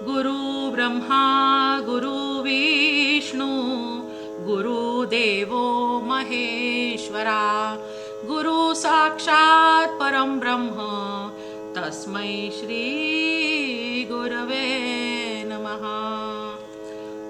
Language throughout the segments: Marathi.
गुरु ब्रह्मा गुरु विष्णू गुरुदेवो महेश्वरा गुरु साक्षात परम ब्रह्म तस्मै श्री गुरवे नमः.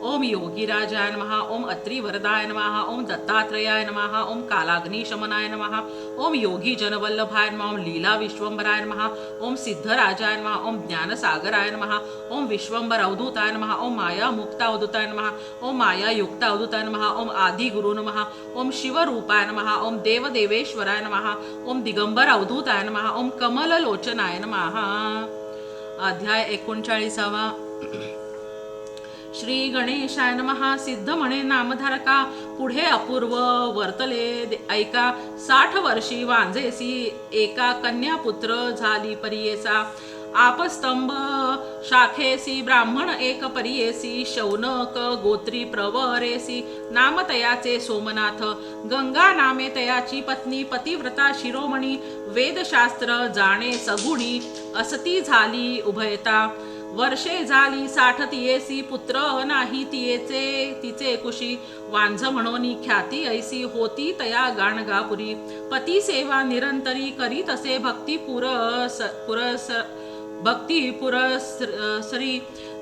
ओम योगीराजाय नमः. ओम अत्रिवरदाय नमः. ओम दत्तात्रेयाय नमः. ओम कालाग्निशमनाय नमः. ओम योगी जनवल्लभाय नमः. ओम लीला विश्वंभराय नमः. ओम सिद्धराजाय नमः. ओम ज्ञानसागराय नमः. ओम विश्वंभर अवधूताय नमः. ओम माया मुक्ता अवधूताय नमः. ओम माया युक्ता अवधूताय नमः. ओम आदि गुरु नमः. ओम शिवरूपाय नमः. ओम देवदेवेश्वराय नमः. ओम दिगंबर अवधूताय नमः. ओम कमललोचनाय नमः. अध्याय 39. श्री गणेशाय नमः. सिद्ध म्हणे नामधारका पुढे अपूर्व वर्तले ऐका. 60 वर्षी वांझेसी एका कन्यापुत्र झाली परियेसा. आपस्तंभ शाखेसी ब्राह्मण एक परियेसी. शौनक गोत्री प्रवरेसी नाम तयाचे सोमनाथ. गंगा नामे तयाची पत्नी पतिव्रता शिरोमणी. वेदशास्त्र जाणे सगुणी असती झाली उभयता. वर्षे झाली 60 तियेसी पुत्र नाही तिचे कुशी. वांझ म्हणून ख्याती ऐसी होती तया गाणगापुरी. पती सेवा निरंतरी करीत असे भक्ती पुरसरी.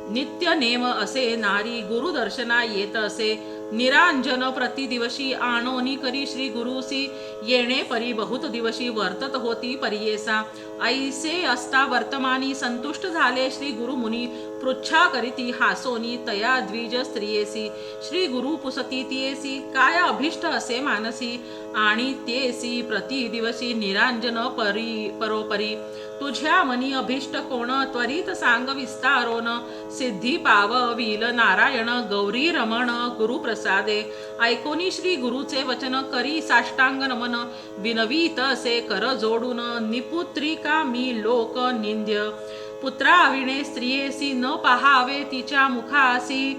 नित्य नेम असे नारी गुरुदर्शना येत असे. निरांजन प्रतिदिवशी आणोनी करी श्री गुरुसी. येणे परी बहुत दिवशी वर्तत होती परियेसा. ऐसे असता वर्तमानी संतुष्ट झाले श्री गुरुमुनी. पृच्छा करीती हासोनी तया द्विज स्त्रियेसी. श्री गुरु पुसती तियेसी काय अभिष्ट असे मानसी. आणि तेसी प्रति दिवशी निरांजन परोपरी. तुझ्या मनी अभिष्ट कोण त्वरित सांग विस्तारोन. सिद्धी पावविल नारायण गौरी रमण गुरुप्रसादे. ऐकोनी श्री गुरुचे वचन करी साष्टांग नमन. विनवीत असे कर जोडून निपुत्रिका मी लोक निंद्य. पुत्राविणे स्त्रियेसी न पहावे तिच्या मुखासी.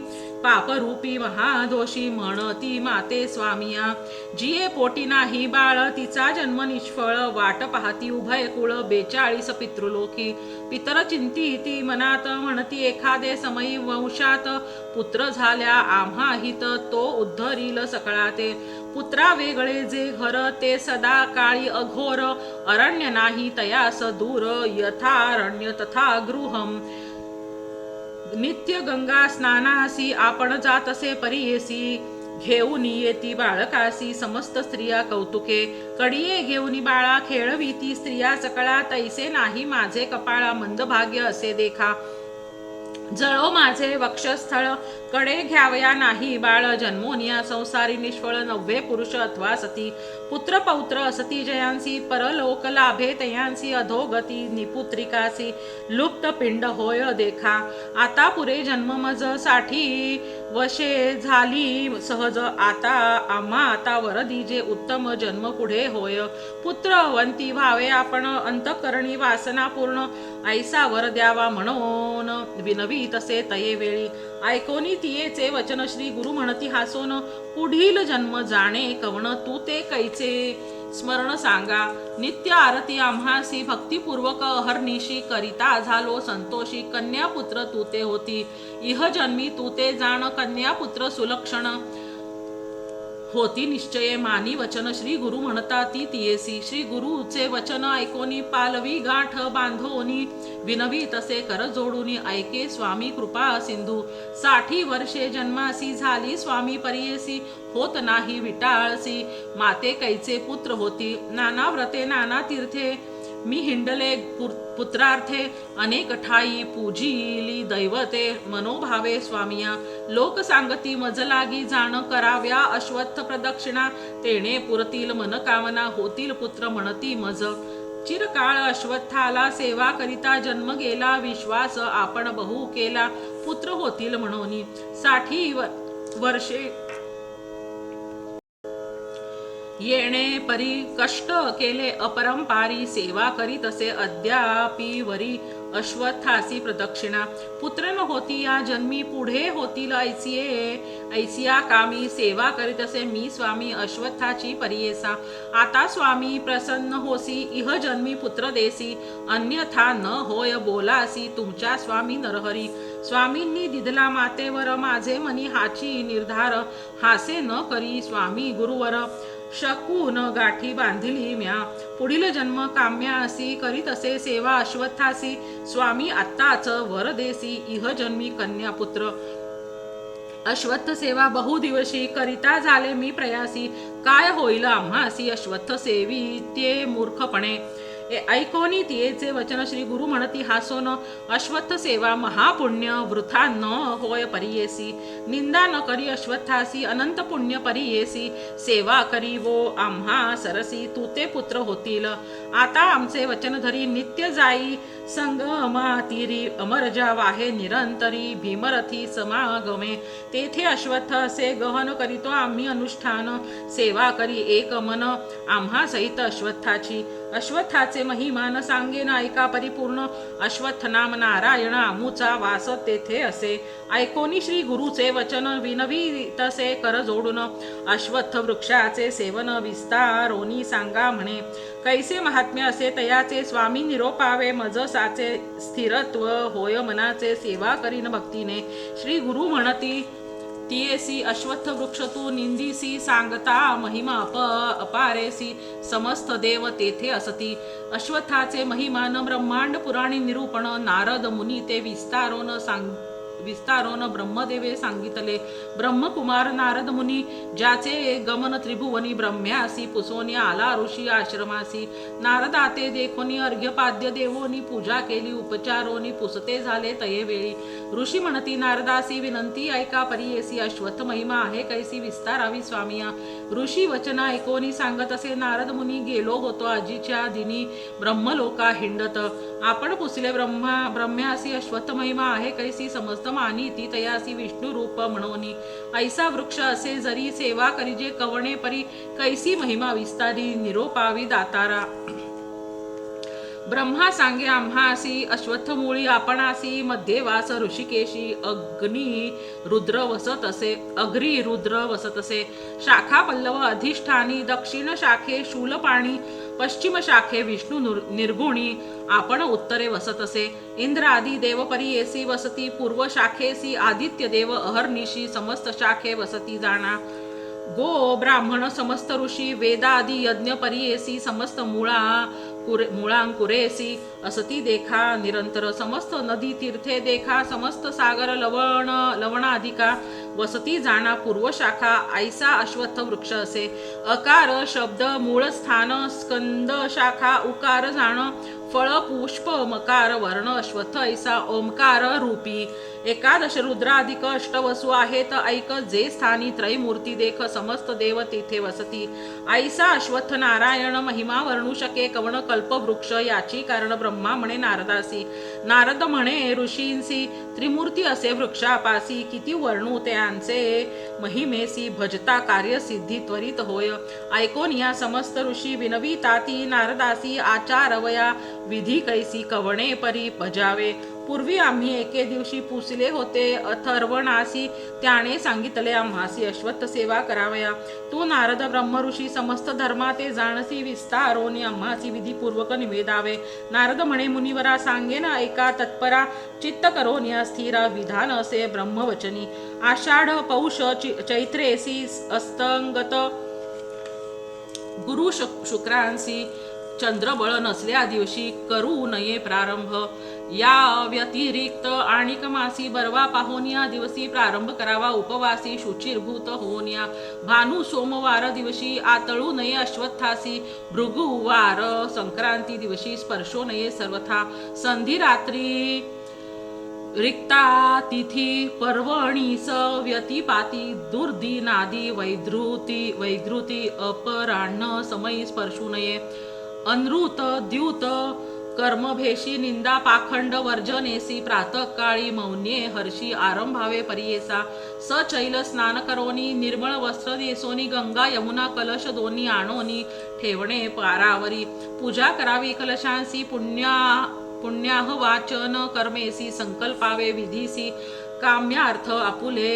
पापरूपी महादोषी म्हणती माते स्वामिया. जिये पोटी नाही बाळ तिचा जन्म निष्फळ. वाट पाहती उभय कुळ 42 पितृलोकी. पितर चिंती मनात म्हणती एखादे समयी वंशात. पुत्र झाल्या आम्हा हित तो उद्धरील सकळाते. पुत्रा वेगळे जे घर ते सदा काळी अघोर. अरण्य नाही तयास दूर यथारण्य तथा गृहम. नित्य गंगा स्नानासी आपण जातसे परियेसी. घेऊन येती बाळकासी समस्त स्त्रिया कौतुके. कडिये घेऊन बाळा खेळवीती स्त्रिया सकळा. तैसे नाही माझे कपाळा मंदभाग्य असे देखा. जळो माझे वक्षस्थळ कडे घ्यावया नाही बाळ. जन्मोनिया संसारी निष्फळ 90 पुरुष अथवा सती. पुत्र पौत्र असती जयांसी परलोक लाभे तयांसी. अधोगती निपुत्रिकासी लुप्त पिंड होय देखा. आता पुरे जन्म मज 60 वशे झाली सहज. आता वरदी जे उत्तम जन्म पुढे होय. पुत्रवंती व्हावे आपण अंतकरणी वासना पूर्ण. ऐसा वर द्यावा म्हणून विनवी तसे तये वेळी. ऐकोनी तियेचे वचन श्री गुरु म्हणती हासोन. पुढील जन्म जाणे कवण तू ते कैचे स्मरण सांगा. नित्य आरती आम्हासी भक्तिपूर्वक अहर्निशी करिता झालो संतोषी. कन्यापुत्र तू ते होती इह जन्मी तू ते जाण. कन्यापुत्र सुलक्षण होती निश्चये मानी वचन. श्री गुरु म्हणता ती तियेसी. श्री गुरुचे वचन ऐकोनी पालवी गाठ बांधोनी. विनवी तसे कर जोडूनी ऐके स्वामी कृपा सिंधू. 60 वर्षे जन्मासी झाली स्वामी परियेसी. होत नाही विटाळसी माते कैचे पुत्र होती. नाना व्रते नाना तीर्थे मी हिंडले पुत्रार्थे. अनेक ठाई पूजिली दैवते मनोभावे स्वामिया. लोक सांगती मज लागी जाण कराव्या अश्वत्थ प्रदक्षिणा. तेणे पुरतील मनकामना होतील पुत्र म्हणती मज. चिरकाळ अश्वत्थाला सेवा करिता जन्म गेला. विश्वास आपण बहु केला पुत्र होतील म्हणून. 60 वर्षे येणे परी कष्ट केले अपरंपारी. सेवा करीत असे अद्यापि वरी अश्वत्थासी प्रदक्षिणा. पुत्र न होती या जन्मी पुढे होतील ऐसिया कामी. सेवा करीत असे मी स्वामी अश्वत्थाची परियेसा. आता स्वामी प्रसन्न होसी इह जन्मी पुत्र देसी. अन्यथा न होय बोलासी तुमच्या स्वामी नरहरी. स्वामींनी दिदला मातेवर माझे मनी हाची निर्धार हासे न करी स्वामी गुरुवर शकून गाठी बांधिली म्या पुढील जन्म काम्यासी करीत असे सेवा अश्वत्थासी स्वामी आत्ताच वर देसी इह जन्मी कन्यापुत्र अश्वत्थ सेवा बहुदिवशी करिता झाले मी प्रयासी काय होईल आम्हासी अश्वत्थ सेवी ते मूर्खपणे ऐकोनी तियेचे वचन श्री गुरु म्हणती हासोन अश्वत्थ सेवा महापुण्य वृथा न होय परियेसी निंदा न करी अश्वत्थासी अनंत पुण्य परियेसी सेवा करी वो आम्हा सरसी तू ते पुत्र होतील आता आमचे वचन धरी नित्य जाई संगमातीरी अमरजा वाहे निरंतरी भीमरथी समागमे तेथे अश्वत्थ असे गहन करीतो आम्ही अनुष्ठान सेवा करी एक मन आम्हा सहित अश्वत्थाची अश्वत्थाचे महिमान सांगेन ऐका परिपूर्ण अश्वत्थ नाम नारायण आमुचा वास तेथे असे ऐकोनी श्री गुरुचे वचन विनवी तसे कर जोडून अश्वत्थ वृक्षाचे सेवन विस्तारोनी सांगा म्हणे कैसे महात्म्य असे तयाचे स्वामी निरोपावे मज साचे स्थिरत्व होय मनाचे सेवा करीन भक्तीने श्री गुरु म्हणती तियेसी अश्वत्थ वृक्ष तू निंदिसी सांगता महिमा अपारेसी समस्त देव तेथे असती अश्वत्थाचे महिमान ब्रह्मांड पुराणी निरूपण नारद मुनी ते विस्तारोन ब्रह्मदेवे सांगितले ब्रह्मकुमार नारद मुनी ज्याचे गमन त्रिभुवनी ब्रह्म्यासी पुसोनी आला ऋषी आश्रमासी नारदाते देखोनी अर्घ्यपाद्य देवोनी पूजा केली उपचारोनी पुसते झाले तये वेळी ऋषी म्हणती नारदासी विनंती ऐका परियेसी अश्वत्थ महिमा आहे कैसी विस्तारावी स्वामिया ऋषी वचन ऐकोनी सांगत असे नारद मुनी गेलो होतो आजीच्या दिनी ब्रह्मलोका हिंडत आपण पुसले ब्रह्म्यासी अश्वत्थ महिमा आहे कैसी समस्त मानी ती तयासी विष्णू रूप म्हणोनी ऐसा वृक्ष असे जरी सेवा करीजे कवणे परी कैसी महिमा विस्तारी निरोपावी दातारा ब्रह्मा सांगे आम्हासी अश्वत्थमुळी आपणासी मध्ये वास ऋषिकेशी अग्नी रुद्र वसत असे शाखा पल्लव अधिष्ठानी दक्षिण शाखे शूलपाणी पश्चिम शाखे विष्णू निर्गुणी आपण उत्तरे वसत असे इंद्र आदी देव परियेसी वसती पूर्व शाखेसी आदित्य देव अहर्निशी समस्त शाखे वसती जाणा गो ब्राह्मण समस्त ऋषी वेदादी यज्ञ परियेसी समस्त मुळांकुरेसी असती देखा निरंतर समस्त नदी तीर्थे देखा समस्त सागर लवणाधिका वसती जाणा पूर्व शाखा ऐसा अश्वत्थ वृक्ष असे अकार शब्द मूळ स्थान स्कंद शाखा उकार जाण फळ पुष्प मकार वर्ण अश्वत्थ ऐसा ओमकार रूपी एकादश रुद्राधिक अष्टवसु आहेत ऐक जे स्थानी त्रैमूर्ती देख समस्त देव तेथे वसती ऐसा अश्वत्थ नारायण महिमा वर्णू शके कवण कल्पवृक्ष याची कारण ब्रह्मा म्हणे नारदासी नारद म्हणे ऋषींसी त्रिमूर्ती असे वृक्षापासी किती वर्णू त्यांचे महिमेसी भजता कार्य सिद्धी त्वरित होय ऐकोन या समस्त ऋषी विनविताती नारदासी आचारवया विधी कैसी कवणे परी बजावे पूर्वी आम्ही एके दिवशी पुसले होते अथर्वणासी त्याने सांगितले आम्हासी अश्वत्थ सेवा करावया तू नारद ब्रह्म ऋषी समस्त धर्माते जाणसी विस्तारोनी आम्हासी विधीपूर्वक निवेदावे नारद म्हणे मुनिवरा सांगेन ऐका तत्परा चित्त करोनिया स्थिरा विधान असे ब्रह्मवचनी आषाढ पौष चैत्रेसी अस्तंगत गुरु शुक्रांसी चंद्रबळ नसल्या दिवशी करू नये प्रारंभ या व्यतिरिक्त आणिक मासी बरवा पाहून या दिवशी प्रारंभ करावा उपवासी शुचिरभूत होऊन या भानु सोमवार दिवशी आतळू नये अश्वत्थासी भृगुवार संक्रांती दिवशी स्पर्शो नये सर्वथा संधी रात्री रिक्ता तिथी पर्वणीस व्यतिपाती दुर्दिनादी वैधृती अपराह्न समयी स्पर्शू नये अनृत द्यूत कर्मभेशी निंदा पाखंड वर्जनेसी प्रातःकाळी मौन्ये हर्षी आरंभावे परियेसा सचैल स्नान करोनी निर्मळ वस्त्र नेसोनी गंगा यमुना कलश दोन्ही आणोनी ठेवणे पारावरी पूजा करावी कलशांसी पुण्याह वाचन कर्मेसी संकल्पावे विधीसी काम्यार्थ आपुले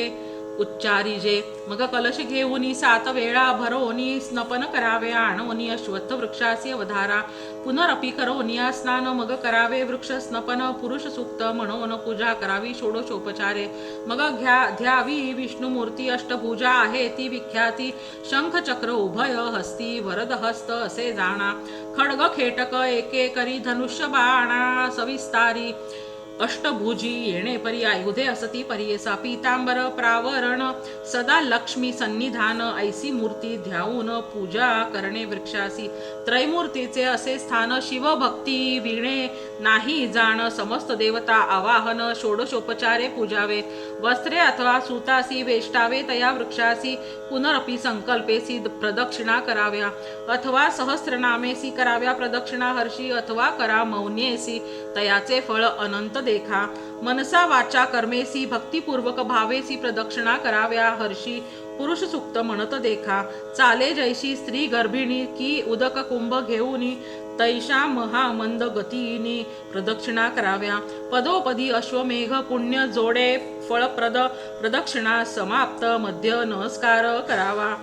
उच्चारी जे. मग कलश घेऊनी 7 वेळा भरोनी स्नपन करावे आणोनी अश्वत्थ वृक्षासी अवधारा. पुनरपि करोनी स्नान मग करावे वृक्ष स्नपन पुरुष सूक्त म्हणून पूजा करावी षोडशोपचारे. मग ध्यावी विष्णुमूर्ती अष्टभुजा आहे ती विख्याती. शंख चक्र उभय हस्ती वरद हस्त असे जाणा. खड्ग खेटक एके करी धनुष्य बाणा सविस्तारी. अष्टभुजी येणे परी आयुधे असती परियेसा. पीतांबर प्रावरण सदा लक्ष्मी सन्निधान. ऐसी मूर्ती ध्याऊन पूजा करणे वृक्षासी. त्रैमूर्तीचे असे स्थान शिवभक्ती विणे नाही जाण. समस्त देवता आवाहन षोडशोपचारे पूजावे. वस्त्रे अथवा सुतासी वेष्टावे तया वृक्षासी. पुनरपि संकल्पेसी प्रदक्षिणा कराव्या अथवा सहस्रनामेसी कराव्या प्रदक्षिणा हर्षी अथवा करा मौन्येसी तयाचे फळ अनंत देखा. मनसा वाचा कर्मेसी भक्तिपूर्वक भावेसी प्रदक्षिणा कराव्या हर्षी पुरुष सुक्त म्हणत देखा. चाले जैशी स्त्री गर्भिणी की उदक कुंभ घेऊनी तैशा महामंद गतीनी प्रदक्षिणा कराव्या. पदोपदी अश्वमेघ पुण्य जोडे फळप्रद प्रदक्षिणा समाप्त मध्य नमस्कार करावा.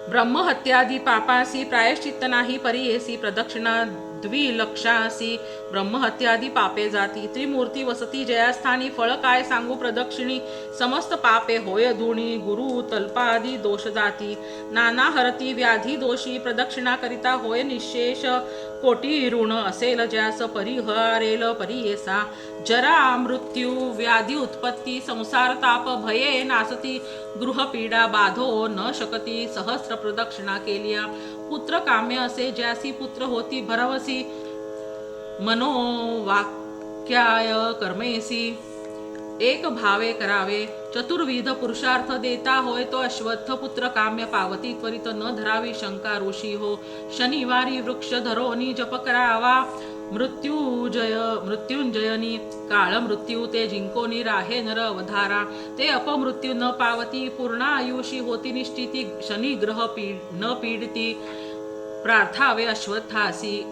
ब्रह्महत्यादी पापासी प्रायश्चित्त नाही परियेसी प्रदक्षिणा द्विलक्षासी. ब्रह्महत्यादी पापे जाती. त्रिमूर्ती वसती जयास्थानी. फळ काय सांगू प्रदक्षिणी. समस्त पापे होय धुणी. गुरु तल्पादी दोष जाती. नाना हरती व्याधी दोषी. प्रदक्षिणा करिता होय निशेष. कोटी ऋण असेल ज्यास परिहारेल परियेसा. जरा मृत्यू व्याधी उत्पत्ती संसार ताप भये नासती. गृहपीडा बाधो न शकती. सहस्र प्रदक्षिणा केलिया. पुत्र काम्य असे ज्यासी पुत्र होती भरवसी. मनोवाक्याय कर्मेसी एक भावे करावे. चतुर्विध पुरुषार्थ देता होय तो अश्वत्थ पुत्र काम्य पावती. त्वरित न धरावी शंका ऋषी हो. शनिवारी वृक्ष धरोनी जप करावा. मृत्युंजयनी काळ मृत्यू ते जिंकोनी राहे नर अवधारा. ते अपमृत्यू न पावती पूर्णायुषी होती निष्ठिती. शनी ग्रह न पीडिती प्रार्थावे अश्वत्थासी.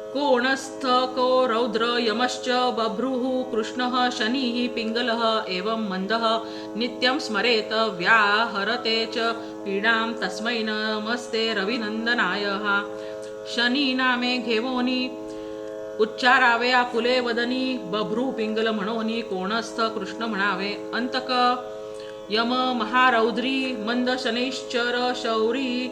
कोणस्थ को रौद्र यमश्च बभ्रुः कृष्णः शनिः पिङ्गलः एवं मंदः नित्यं स्मरेत व्याहरते च पीडां तस्मै नमस्ते रविनंदनाय. शनी नामे घेवोनी उच्चारावे आपुले वदनी. बभ्रू पिंगल म्हणोनी कोणस्थ कृष्ण म्हणावे. अंतक यम महारौद्री मंद शनैश्चर शौरी.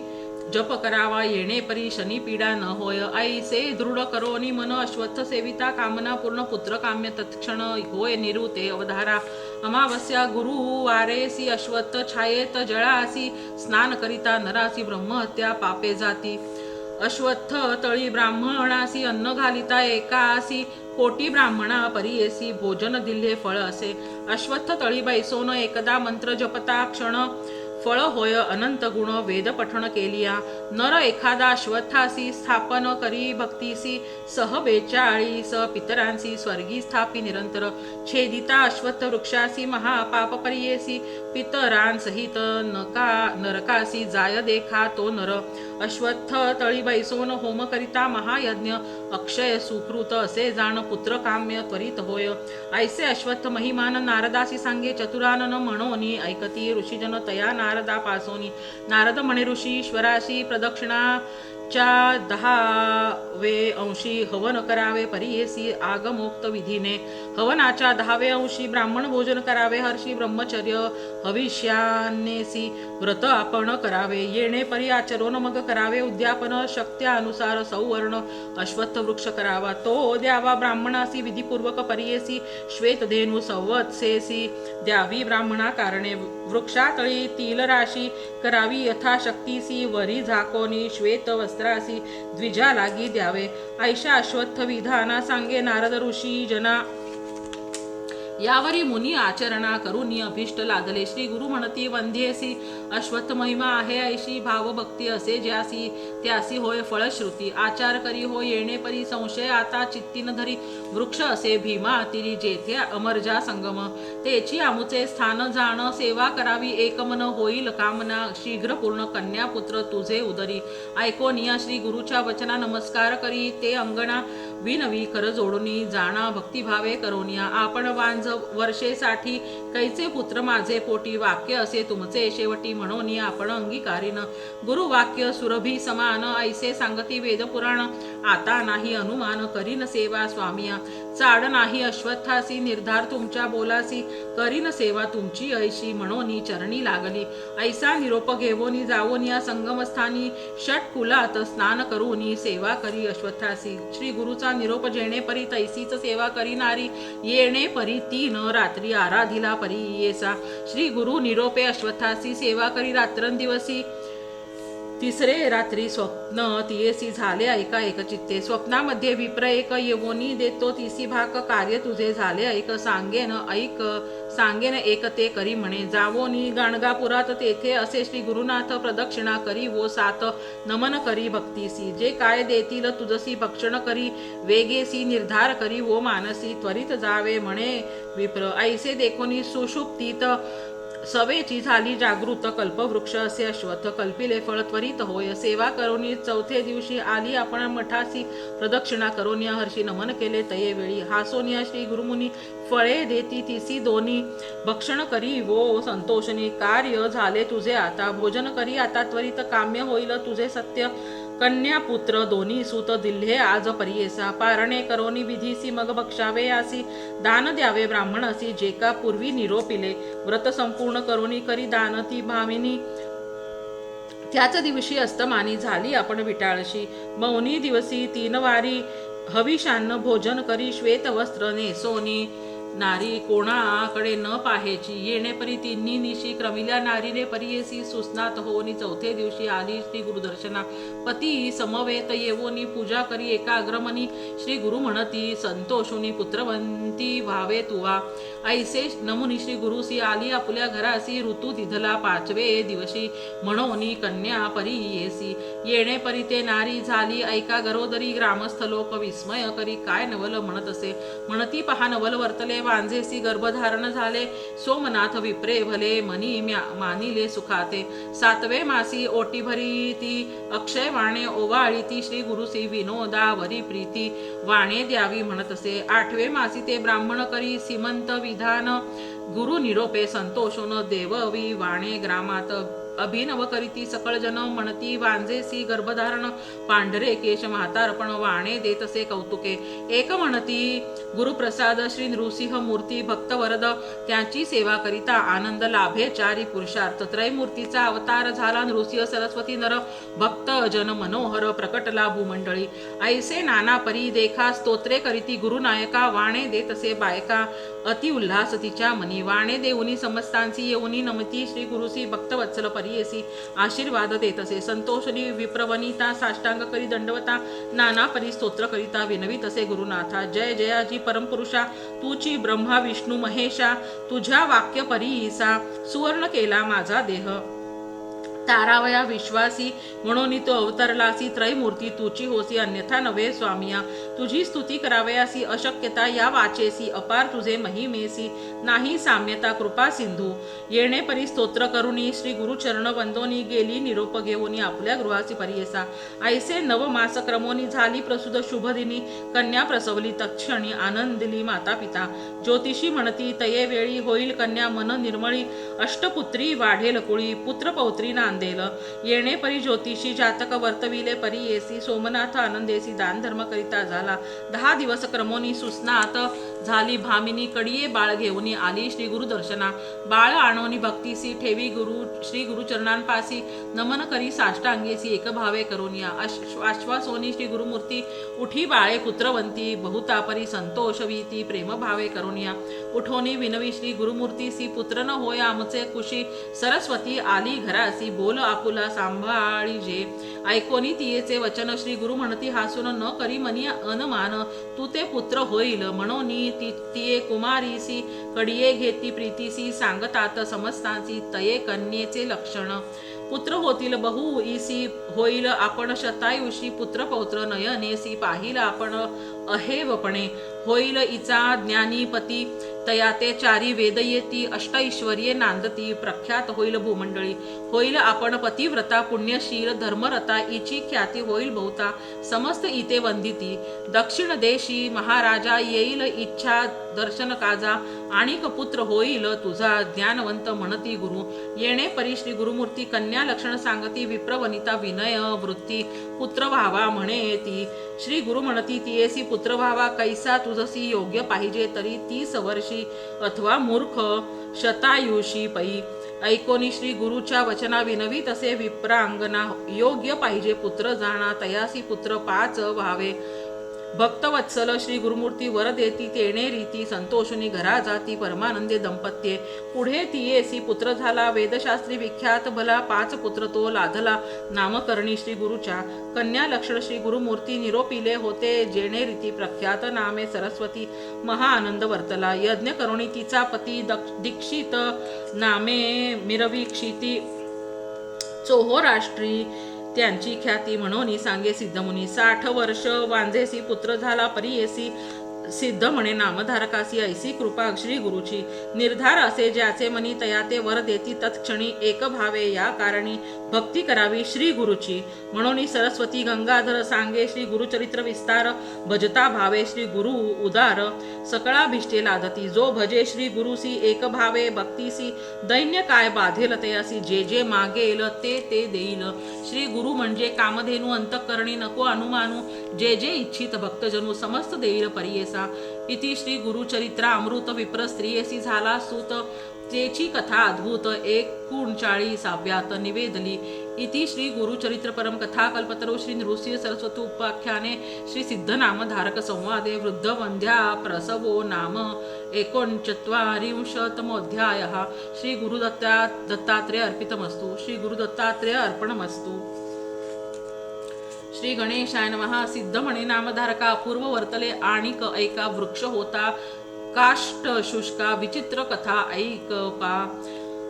जप करावा येणे परी शनी पीडा न होय. ऐसे दृढ करोनी मन अश्वत्थ सेविता. कामना पूर्ण पुत्र काम्य तत्क्षण होय निरुते अवधारा. अमावस्या गुरुवारेसी अश्वत्थ छायेत जळासी. स्नान करिता नरासी ब्रह्महत्या पापे जाती. अश्वत्थ तळी ब्राह्मणासी अन्न घालिता एकासी. कोटी ब्राह्मणा परियेसी भोजन दिल्हे फळ असे. अश्वत्थ तळी बैसोन एकदा मंत्र जपता क्षण. फळ होय अनंत गुण वेद पठण केलिया. नर एखादा अश्वत्थासी स्थापन करी भक्तीसी. सह 42 पितरांसी स्वर्गी स्थापी निरंतर. छेदिता अश्वत्थ वृक्षासी महापाप परियेसी. पितरांसहित नरकासी जाय देखा तो नर. अश्वत्थ तळी बैसोन होम करिता महायज्ञ. अक्षय सुकृत असे जाण पुत्र काम्य त्वरित होय. ऐसे अश्वत्थ महिमान नारदासी सांगे चतुरानन म्हणोनी. ऐकती ऋषीजन तया नारदा पासोनी. नारद म्हणे ऋषीश्वराशी प्रदक्षिणा च्या 10वे अंशी हवन करावे परियेसी आगमोक्त विधीने. हवनाच्या 10वे अंशी ब्राह्मण भोजन करावे हर्षी ब्रह्मचर्य हविष्यानेसी. व्रत आपण करावे येणे परी आचरण मग करावे उद्यापन. शक्त्यानुसार सौवर्ण अश्वत्थ वृक्ष करावा तो द्यावा ब्राह्मणासी विधिपूर्वक परियेसी. श्वेतधेनु संवत्सेसी द्यावी ब्राह्मणा कारणे. वृक्षातळी तिल राशी करावी यथाशक्तीसी. वरी झाकोनी श्वेत वस्त्रासी द्विजा लागी द्यावे. ऐशा अश्वत्थ विधाना सांगे नारद ऋषी जना. यावरी मुनी आचरणा करूनी अभिष्ट लादले. श्री गुरु म्हणती वंध्येसी. अश्वत्थ महिमा आहे ऐशी भावभक्ती असे ज्यासी. त्यासी होय फळश्रुती. आचार करी होय येणे परी संशय आता चित्तीन धरी. वृक्ष असे भीमा तिरी जेथे अमरजा संगम. तेची आमुचे स्थान जाण. सेवा करावी एकमन होईल कामना. शीघ्र पूर्ण कन्या पुत्र तुझे उदरी. ऐकोनिया श्री गुरुच्या वचना नमस्कार करी ते अंगणा. विनवी कर जोडूनी जाणा भक्तिभावे करोनिया आपण वांझ वर्षेसाठी कैचे पुत्र माझे पोटी वाक्य असे तुमचे शेवटी म्हणून आपण अंगीकारीन गुरुवाक्य सुरभी समान ऐसे सांगती वेदपुराण आता नाही अनुमान करीन सेवा स्वामिया चाड नाही अश्वत्थासी निर्धार तुमच्या बोलासी करीन सेवा तुमची ऐशी म्हणून चरणी लागली ऐसा निरोप घेवोनी जावोनी या संगमस्थानी षट कुलात स्नान करूनी सेवा करी अश्वत्थासी श्री गुरुचा निरोप जेणे परी तैसीच सेवा करीनारी येणे परी तीन रात्री आराधिला परी येसा श्री गुरु निरोपे अश्वत्थासी सेवा करी रात्रंदिवसी तिसरे रात्री स्वप्न तियेसी झाले ऐका एकचित्ते स्वप्नामध्ये विप्र एक येवोनी देतो तिसी भाक कार्य तुझे झाले ऐक सांगेन एक ते करी म्हणे जावोनी गाणगापुरात तेथे असे श्री गुरुनाथ प्रदक्षिणा करी वो सात नमन करी भक्तीसी जे काय देतील तुझसी भक्षण करी वेगेसी निर्धार करी वो मानसी त्वरित जावे म्हणे विप्र ऐसे देखोनी सुषुप्तीत सवेची झाली जागृत कल्पवृक्ष असे अश्वत्थ कल्पिले फळ त्वरित होय सेवा करोनी चौथे दिवशी आली आपण मठासी प्रदक्षिणा करोनिया हर्षी नमन केले तये वेळी हासोनिया श्री गुरुमुनी फळे देती तिसी दोन्ही भक्षण करी वो संतोषणी कार्य झाले तुझे आता भोजन करी आता त्वरित काम्य होईल तुझे सत्य कन्या पुत्र दोन्ही सुत दिल्हे आज परियेसा पारणे करोनी विधीसी मग बक्षावे आसी दान द्यावे ब्राह्मणासी जे का पूर्वी निरोपिले व्रत संपूर्ण करोनी करी दान ती भामिनी त्याच दिवशी अस्तमानी झाली आपण विटाळशी मौनी दिवसी तीन वारी हविषान्न भोजन करी श्वेत वस्त्र नेसोनी नारी कोणाकडे न पाहेची येणेपरी तिन्ही निशी क्रमिल्या नारीने परियेसी सुस्नात होनी चौथे दिवशी आली श्री गुरुदर्शना पती समवेत येवोनी पूजा करी एकाग्रमनी श्री गुरु म्हणती संतोषुनी पुत्रवंती व्हावे तुवा ऐसे नमुनी श्री गुरुसी आली आपुल्या घरासी ऋतू तिधला पाचवे दिवशी म्हणोनी कन्या परी येसी येणेपरी ते नारी झाली ऐका गरोदरी ग्रामस्थ लोक विस्मय करी काय नवल म्हणत असे म्हणती पहा नवल वर्तले वांझेसी गर्भधारण झाले सोमनाथ विप्रे भले मनी मानिले सुखाते सातवे मासी ओटी भरी ती अक्षय वाणे ओवाळी ती श्री गुरुसी विनोदावरी प्रीती वाणे द्यावी म्हणत असे आठवे मासी ते ब्राह्मण करी सीमंत विधान गुरु निरोपे संतोषोन देववी वाणे ग्रामात अभिनव करीती सकळ जन म्हणती वांझेसी गर्भधारण पांढरे केश म्हातारपण वाणे देतसे कौतुके एक म्हणती गुरुप्रसाद श्री नृसिंह मूर्ती भक्त वरद त्यांची सेवा करिता आनंद लाभे चारी पुरुषार्थ त्रयमूर्तीचा अवतार झाला नृसिंह सरस्वती नर भक्त जन मनोहर प्रकटला भूमंडळी ऐसे नाना परी देखा स्तोत्रे करीती गुरुनायका वाणे देतसे बायका अति उल्हास तिच्या मनी वाणे देऊनी समस्तांची येऊनी नमती श्री गुरुसी भक्तवत्सल परियेसी आशीर्वाद देतसे संतोषनी विप्रवनिता साष्टांग करी दंडवता नाना परी स्तोत्र करिता विनवित असे गुरुनाथा जय जयाजी परमपुरुषा तुची ब्रह्मा विष्णू महेशा तुझ्या वाक्य परीसा सुवर्ण केला माझा देह तारावया विश्वासी म्हणून तो अवतरलासी त्रयमूर्ती तुची होसी अन्यथा नव्हे स्वामिया तुझी स्तुती करावयासी अशक्यता या वाचेसी अपार तुझे महिमेसी नाही साम्यता कृपा सिंधू येणे परी स्तोत्र करुनी श्री गुरुचरण वंदोनी गेली निरोप घेऊनी आपल्या गृहासी परियेसा ऐसे नवमास क्रमोनी झाली प्रसूद शुभदिनी कन्या प्रसवली तक्षणी आनंदिली माता पिता ज्योतिषी म्हणती तये वेळी होईल कन्या मन निर्मळी अष्टपुत्री वाढेल कुळी पुत्र पौत्री नांदेल येणे परी ज्योतिषी जातक वर्तविले परी येसी सोमनाथ आनंदेसी दान धर्म करिता झाला 10 दिवस क्रमोनी सुस्नात झाली भामिनी कडिये बाळ घेऊनी आली श्री गुरु दर्शना बाळ आणोनी भक्तीसी ठेवी श्री गुरुचरणांपासी नमन करी साष्टांगेसी एकभावे करोनिया आश्वासोनी श्री गुरुमूर्ती उठी बाळे पुत्रवंती बहुतापरी संतोषवीती प्रेमभावे करोनिया उठोनी विनवी श्री गुरुमूर्तीसी पुत्र न होय आमचे कुशी सरस्वती आली घरासी बोल आपुला सांभाळी जे ऐकोनी तियेचे वचन श्री गुरु म्हणती हासून न करी मनी अनमान तू ते पुत्र होईल म्हणोनी तिये कुमारीसी कडिये घेती प्रीतीसी सांगतात समस्तांसी तये कन्येचे लक्षण पुत्र होतील बहु इसी होईल आपण शतायुषी पुत्र पौत्र नयनेसी पाहिला आपण अहेवपणे होईल इचा ज्ञानीपती तया ते चारी वेद येती, अष्ट ऐश्वर्ये नांदती, प्रख्यात होईल भूमंडळी. होईल आपण पतिव्रता, पुण्यशील धर्मरता, इची ख्याती होईल बहुता, समस्त इथे वंदिती. दक्षिण देशी महाराजा, येईल इच्छा दर्शन काजा, आणिक पुत्र होईल तुझा, ज्ञानवंत म्हणती गुरु. येणे परी श्री गुरुमूर्ती, कन्या लक्षण सांगती, विप्रवनिता विनय वृत्ती, पुत्र व्हावा म्हणे ती. श्री गुरु म्हणती तियेसी पुत्र व्हावा, कैसा तुझसी योग्य पाहिजे तरी, 30 वर्षी अथवा मूर्ख शतायुषी पै. ऐकोनी श्री गुरुच्या वचना विनवी तसे, विप्रांगना योग्य पाहिजे पुत्र जाणा, तयासी पुत्र 5 व्हावे. भक्तवत्सल श्री गुरुमूर्ती वर देती, तेणे रीती संतोषुनी घरा जाती, परमानंदे दंपत्ये. पुढे तियेसी पुत्र झाला, वेदशास्त्री विख्यात भला, 5 पुत्र तो लाधला, नामकरणी श्री गुरुच्या. कन्या लक्षण श्री गुरुमूर्ती निरोपिले होते, जेणे रीती प्रख्यात नामे सरस्वती. महाआनंद वर्तला, यज्ञ करुणी तिचा पती, दीक्षित नामे मिरवी क्षिती. चोहोराष्ट्री त्यांची ख्याती, म्हणून सांगे सिद्धमुनी. 60 वर्ष वांझेसी पुत्र झाला, परियेसी सिद्ध म्हणे नामधारकासी. ऐसी कृपा श्री गुरुची, निर्धार असे ज्याचे मनी, तया ते वर देती तत्क्षणी, एक भावे या कारणी, भक्ती करावी श्री गुरुची. म्हणून सरस्वती गंगाधर सांगे श्री गुरुचरित्र विस्तार, भजता भावे श्री गुरु उदार, सकळाभिष्टे लादती. जो भजे श्री गुरुसी एक भावे भक्तीसी, दैन्य काय बाधेल तयासी, जे जे मागेल ते ते देईल. श्री गुरु म्हणजे कामधेनू, अंतःकरणी नको अनुमानू, जे जे इच्छित भक्तजनू, समस्त देईल परियेसा. इति श्री गुरुचरित्रा अमृत, विप्र स्त्रियेसी झाला सूत, तेची कथा अद्भुत 39व्यात निवेदली. इति श्री गुरुचरित्र परम कथा कल्पतरू श्री नृसिंह सरस्वती उपाख्याने श्री सिद्ध नामधारक संवादे वृद्ध वंध्या प्रसवो नाम 39तमोऽध्यायः. श्री दत्तात्रेय अर्पितमस्तु. श्री गुरुदत्तात्रेय अर्पणमस्तु. श्री गणेशाय नमः. सिद्ध म्हणे नामधारका, अपूर्व वर्तले आणिक ऐका, वृक्ष होता काष्ट शुष्का, विचित्र कथा ऐक पा.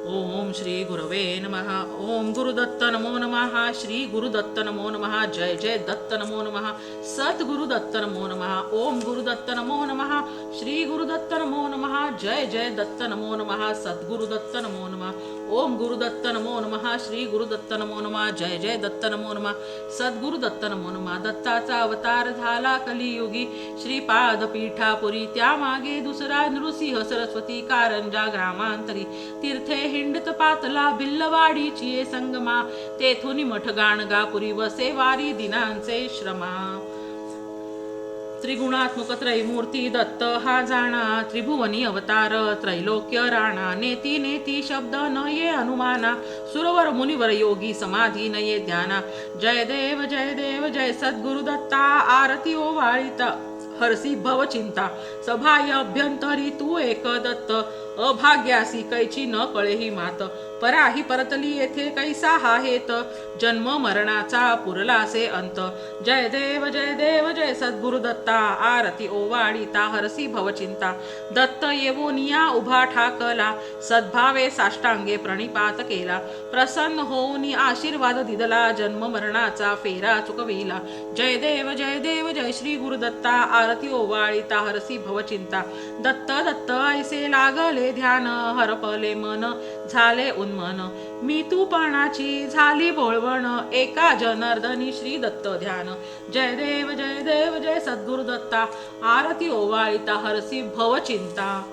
ओम श्री गुरवे नमः. ओम गुरुदत्त नमो नमः. श्री गुरुदत्त नमो नमः. जय जय दत्त नमो नमः. सद्गुरु दत्त नमो नमः. ओम गुरुदत्त नमो नमः. श्री गुरुदत्त नमो नमः. जय जय दत्त नमो नमः. सद्गुरु दत्त नमो नमः. ओम गुरुदत्त नमो नमः. श्री गुरुदत्त नमो नमः. जय जय दत्त नमो नमः. सद्गुरु दत्त नमो नमः. दत्ताचा अवतार झाला कलियुगी, श्रीपाद पीठापुरी, त्यामागे दुसरा नृसिंह सरस्वती कारंजा ग्रामांतरी. तीर्थे हिंडत पातला भिल्लवाडीची संगमा, तेथून मठ गाणगापुरी, वसे वारी दिनांचे श्रमा. त्रिगुणात्मक त्रैमूर्ती दत्त हा जाणा, त्रिभुवनी अवतार त्रैलोक्य राणा. नेती नेती शब्द न ये अनुमाना, सुरवर मुनिवर योगी समाधी न ये ध्याना. जय देव जय देव जय सद्गुरु दत्ता, आरती ओवाळीता हरसी भव चिंता. सभाय अभ्यंतरी तू एक दत्त, अभाग्यासी कैची न कळे ही मात. पराही परतली येथे कैसा हा हेत, जन्म मरणाचा पुरलासे अंत. जय देव जय सद्गुरु दत्ता, आरती ओवाळीता हरसी भवचिंता. दत्त येवोनिया उभा ठाकला, सद्भावे साष्टांगे प्रणिपात केला. प्रसन्न होऊन आशीर्वाद दिदला, जन्म मरणाचा फेरा चुकविला. जय देव जय श्री गुरुदत्ता, आरती ओवाळीता हरसी भवचिंता. दत्त दत्त ऐसे लागले ध्यान, हरपले मन झाले उन्मन. मी तू पणाची झाली बोळवण, एका जनार्दनी श्री दत्त ध्यान. जय देव जय सद्गुरु दत्ता, आरती ओवाळीता हरसी भवचिंता.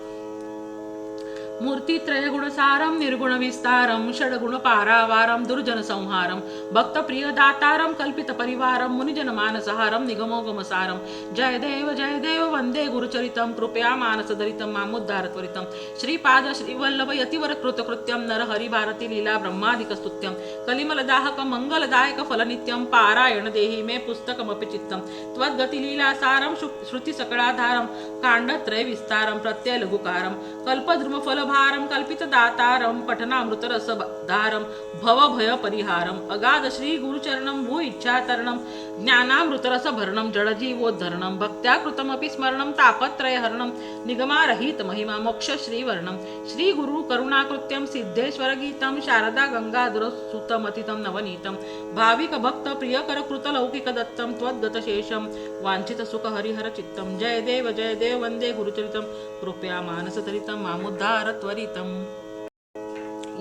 मूर्तित्रय गुणसारं निर्गुण विस्तारं, षड्गुण पारावारं दुर्जन संहारं. भक्त प्रिय दातारं कल्पित परिवारं, मुनिजन मानसहारं निगमोगमसारं. जय देव वंदे गुरुचरितं, कृपया मानसदरितं मामुद्धार त्वरितं. श्रीपाद श्रीवल्लभ यतिवर कृतकृत्यं, नरहरि भारती लीला ब्रह्मादिक स्तुत्यं. कलिमलदाहक मंगलदायक फलनित्यं, पारायण देहि मे पुस्तकमपि चित्तं. त्वद्गति लीला सारं श्रुति सकळाधारं, काण्डत्रय विस्तारं प्रत्यय लघुकारं. कल्पद्रुम फल भारम कल्पित दातारम, पठनामृत रसधारम भव भय परिहारम. अगाध श्री गुरुचरणम भू इच्छातरणम, ज्ञानामृतरसभरणं जडजीवोद्धरणं भक्त्या कृतमपि स्मरणं तापत्रयहरणं निगमारहित महिमा मोक्षश्रीवर्णं श्रीगुरु करुणाकृत्यं सिद्धेश्वरगीतं शारदा गंगाधरसुतमतितं नवनीतं भाविक भक्त प्रियकर कृतलौकिक दत्तं त्वद्गतशेषं वाञ्छित सुख हरिहर चित्तं जय देव वन्दे गुरुचरितं कृपया मानसतरितं मामुद्धार त्वरितम्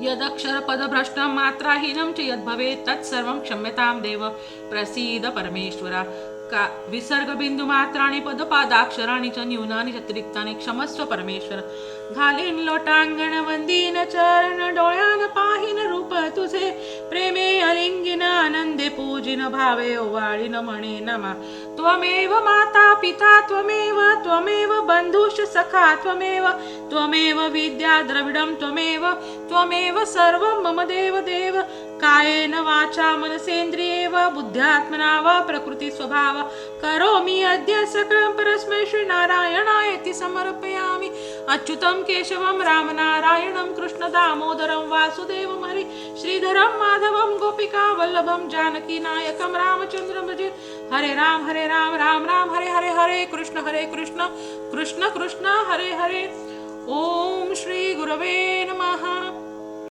यदक्षरपदभ्रष्टं मात्राहीनं च यद्भवेत् तत्सर्वं क्षम्यतां देव प्रसीद परमेश्वरा का विसर्गबिंदुमात्राणि पदपादाक्षराणि च न्यूनानि अतिरिक्तानि क्षमस्व परमेश्वर घालीन लोटांगण वंदीन चरण डोळ्यान पाहिन रूप तुझे प्रेमे अलिंगिन आनंदे पूजिन भावे ओवाळीन म्हणे नमा त्वमेव माता पिता त्वमेव बंधुश्च सखा त्वमेव विद्या द्रविडं त्वमेव सर्वं मम देव कायेन वाचा मनसेन्द्रिये वा बुद्ध्यात्मना वा प्रकृति स्वभाव करोमि अद्य सकलं परस्मै श्रीनारायणायति समर्पयामि अच्युतं केशवं रामनारायणं कृष्ण दामोदरं वासुदेवं हरि श्रीधरं माधवं गोपिका वल्लभं जानकी नायकं रामचन्द्रं भजे हरे राम राम राम हरे हरे कृष्ण कृष्ण कृष्ण कृष्ण हरे हरे ओम श्री गुरवे नमः।